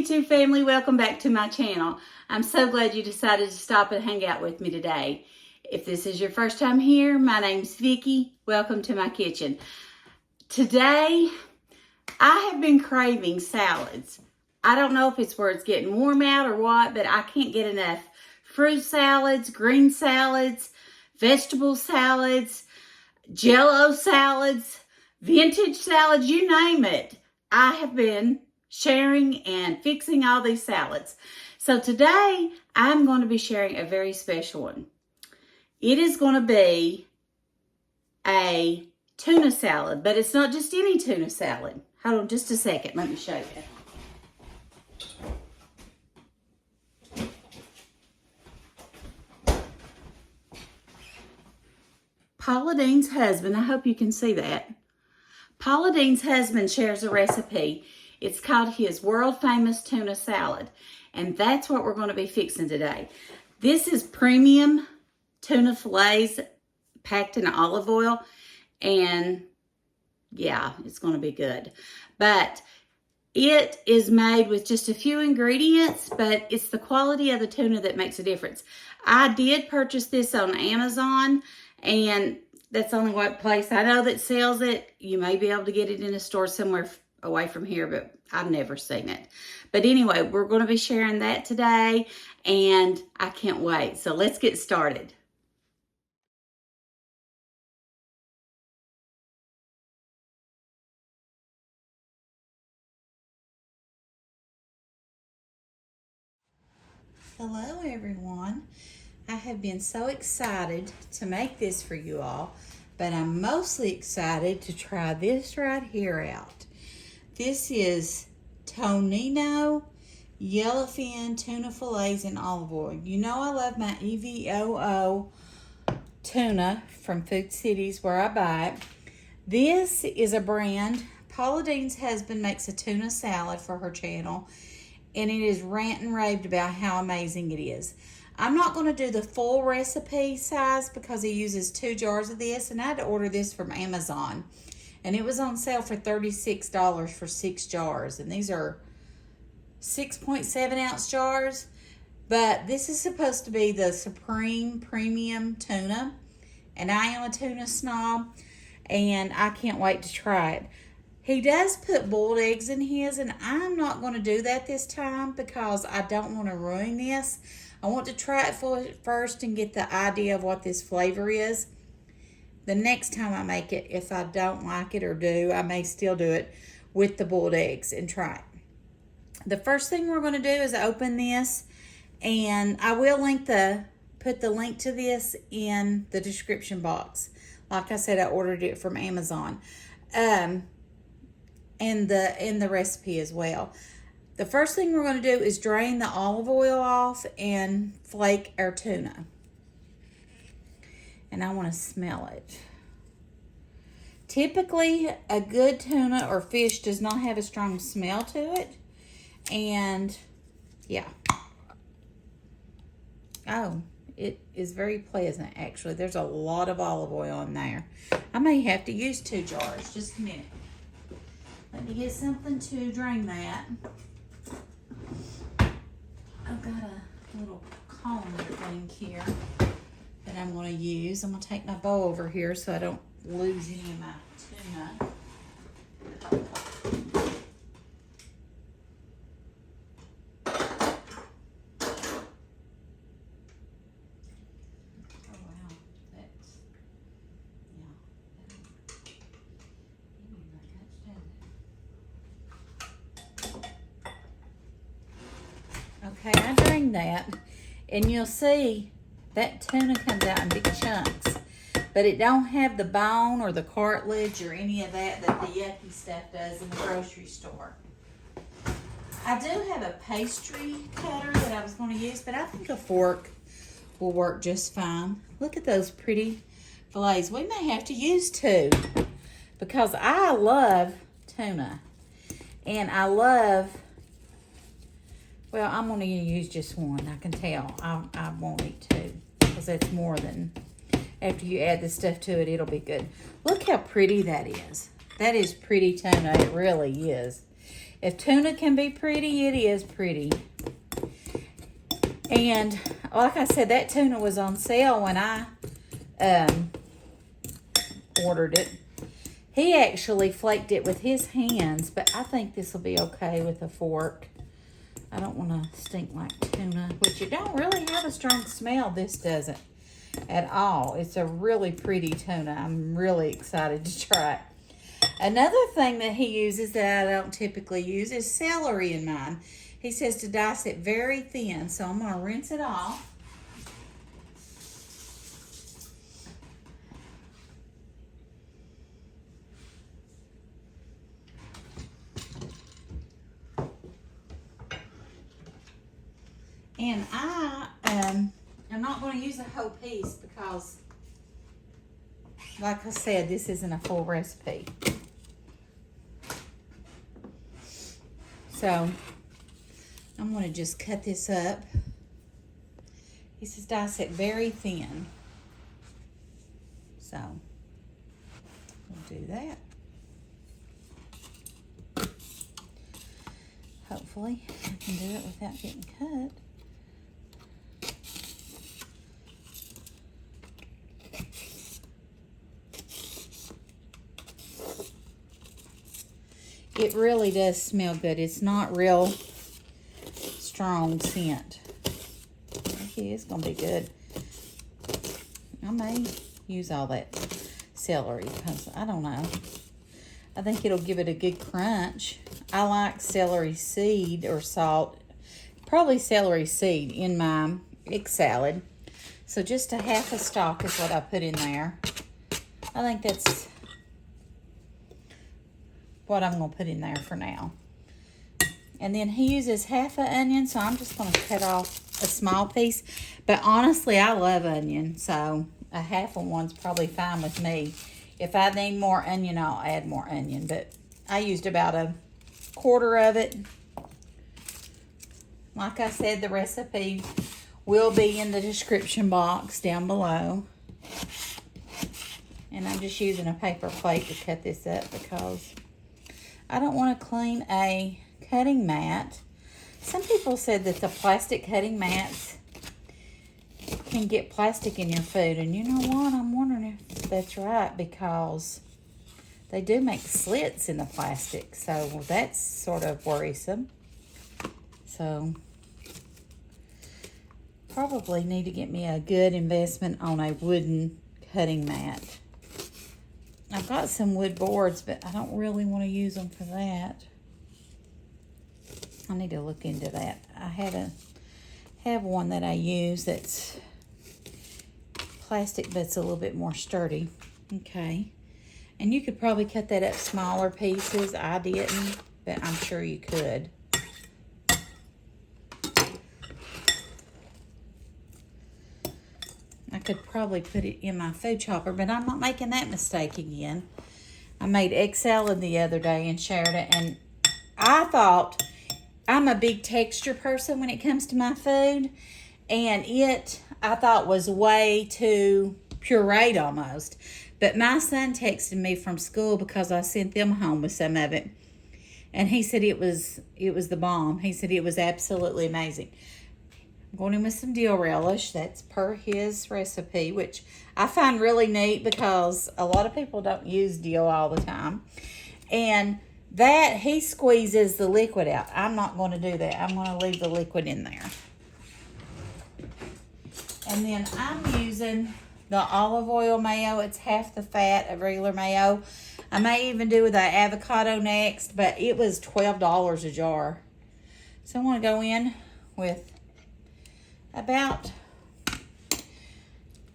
YouTube family, welcome back to my channel. I'm so glad you decided to stop and hang out with me today. If this is your first time here, my name's Vicki. Welcome to my kitchen. Today, I have been craving salads. I don't know if it's where it's getting warm out or what, but I can't get enough fruit salads, green salads, vegetable salads, jello salads, vintage salads, you name it. I have been sharing and fixing all these salads. So today, I'm going to be sharing a very special one. It is going to be a tuna salad, but it's not just any tuna salad. Hold on just a second, let me show you. Paula Deen's husband, I hope you can see that. Paula Deen's husband shares a recipe. It's called his world famous tuna salad. And that's what we're going to be fixing today. This is premium tuna fillets packed in olive oil. And yeah, it's going to be good. But it is made with just a few ingredients, but it's the quality of the tuna that makes a difference. I did purchase this on Amazon, and that's the only place I know that sells it. You may be able to get it in a store somewhere away from here, but I've never seen it. But anyway, we're going to be sharing that today, and I can't wait. So let's get started. Hello everyone. I have been so excited to make this for you all, but I'm mostly excited to try this right here out. This is Tonino yellowfin tuna fillets in olive oil. You know I love my EVOO tuna from Food Cities where I buy it. This is a brand. Paula Deen's husband makes a tuna salad for her channel, and it is rant and raved about how amazing it is. I'm not going to do the full recipe size because he uses 2 jars of this, and I had to order this from Amazon. And it was on sale for $36 for 6 jars. And these are 6.7 ounce jars. But this is supposed to be the supreme premium tuna. And I am a tuna snob, and I can't wait to try it. He does put boiled eggs in his, and I'm not going to do that this time because I don't want to ruin this. I want to try it first and get the idea of what this flavor is. The next time I make it, if I don't like it or do, I may still do it with the boiled eggs and try it. The first thing we're going to do is open this, and I will put the link to this in the description box. Like I said, I ordered it from Amazon. And the recipe as well. The first thing we're going to do is drain the olive oil off and flake our tuna. And I want to smell it. Typically, a good tuna or fish does not have a strong smell to it. And yeah. Oh, it is very pleasant actually. There's a lot of olive oil in there. I may have to use 2 jars. Just a minute. Let me get something to drain that. I've got a little comb thing here that I'm going to use. I'm going to take my bowl over here so I don't lose any of my tuna. Okay, I drained that, and you'll see that tuna comes out in big chunks, but it don't have the bone or the cartilage or any of that the yucky stuff does in the grocery store. I do have a pastry cutter that I was going to use, but I think a fork will work just fine. Look at those pretty fillets. We may have to use 2 because I love tuna, and I love... Well, I'm going to use just 1. I can tell. I won't eat 2 because that's more than... After you add the stuff to it, it'll be good. Look how pretty that is. That is pretty tuna. It really is. If tuna can be pretty, it is pretty. And like I said, that tuna was on sale when I ordered it. He actually flaked it with his hands, but I think this will be okay with a fork. I don't want to stink like tuna, which it don't really have a strong smell. This doesn't at all. It's a really pretty tuna. I'm really excited to try it. Another thing that he uses that I don't typically use is celery in mine. He says to dice it very thin, so I'm going to rinse it off. And I'm not going to use the whole piece because, like I said, this isn't a full recipe. So I'm going to just cut this up. He says dice it very thin. So we'll do that. Hopefully I can do it without getting cut. It really does smell good. It's not real strong scent. Okay, it's going to be good. I may use all that celery because I don't know. I think it'll give it a good crunch. I like celery seed or salt. Probably celery seed in my egg salad. So just a half a stalk is what I put in there. I think that's what I'm going to put in there for now. And then he uses half an onion, so I'm just going to cut off a small piece. But honestly, I love onion, so a half of one's probably fine with me. If I need more onion, I'll add more onion. But I used about a quarter of it. Like I said, the recipe will be in the description box down below. And I'm just using a paper plate to cut this up because I don't want to clean a cutting mat. Some people said that the plastic cutting mats can get plastic in your food. And you know what? I'm wondering if that's right because they do make slits in the plastic. So that's sort of worrisome. So probably need to get me a good investment on a wooden cutting mat. I've got some wood boards, but I don't really want to use them for that. I need to look into that. I have one that I use that's plastic, but it's a little bit more sturdy. Okay. And you could probably cut that up smaller pieces. I didn't, but I'm sure you could. I could probably put it in my food chopper, but I'm not making that mistake again. I made egg salad the other day and shared it, and I thought I'm a big texture person when it comes to my food, and I thought was way too pureed almost. But my son texted me from school because I sent them home with some of it, and he said it was the bomb. He said it was absolutely amazing. I'm going in with some dill relish. That's per his recipe, which I find really neat because a lot of people don't use dill all the time. And that, he squeezes the liquid out. I'm not going to do that. I'm going to leave the liquid in there. And then I'm using the olive oil mayo. It's half the fat of regular mayo. I may even do with the avocado next, but it was $12 a jar. So I want to go in with about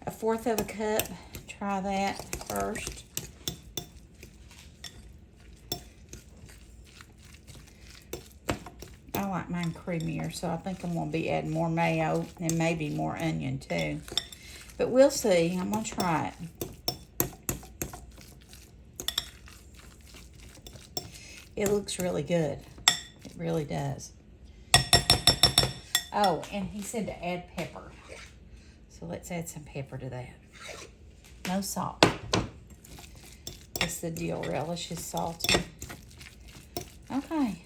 a fourth of a cup. Try that first. I like mine creamier, so I think I'm going to be adding more mayo and maybe more onion too. But we'll see. I'm going to try it. It looks really good. It really does. Oh, and he said to add pepper. So let's add some pepper to that. No salt. Guess the dill relish is salty. Okay.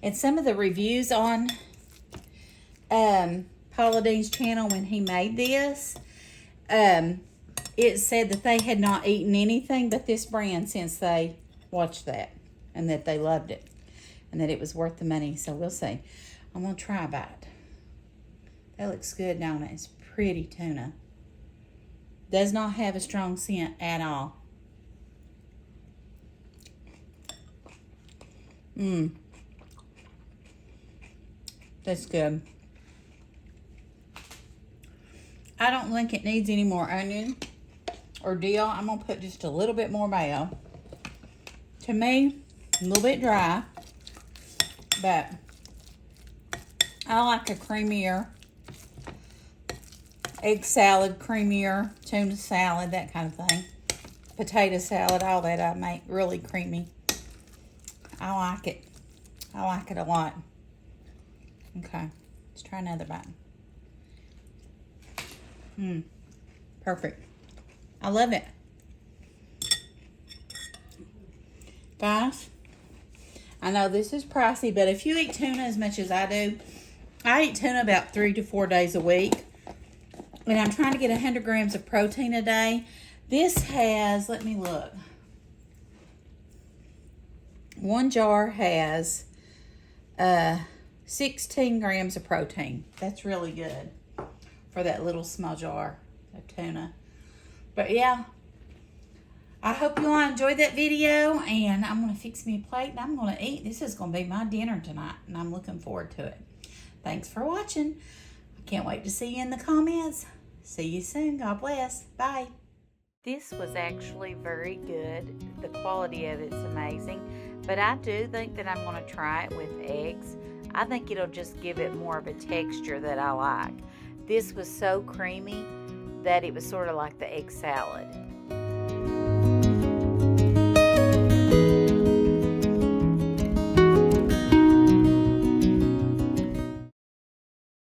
And some of the reviews on Paula Deen's channel when he made this, it said that they had not eaten anything but this brand since they watched that, and that they loved it, and that it was worth the money. So we'll see. I'm going to try a bite. That looks good, don't it? It's pretty tuna. Does not have a strong scent at all. That's good. I don't think it needs any more onion or dill. I'm going to put just a little bit more mayo. To me, a little bit dry, but I like a creamier egg salad, creamier tuna salad, that kind of thing. Potato salad, all that I make really creamy. I like it. I like it a lot. Okay, let's try another bite. Perfect. I love it. Guys, I know this is pricey, but if you eat tuna as much as I do, I eat tuna about 3 to 4 days a week. And I'm trying to get 100 grams of protein a day. This has, let me look. One jar has 16 grams of protein. That's really good for that little small jar of tuna. But yeah, I hope you all enjoyed that video, and I'm going to fix me a plate and I'm going to eat. This is going to be my dinner tonight, and I'm looking forward to it. Thanks for watching. I can't wait to see you in the comments. See you soon. God bless. Bye. This was actually very good. The quality of it's amazing. But I do think that I'm going to try it with eggs. I think it'll just give it more of a texture that I like. This was so creamy that it was sort of like the egg salad.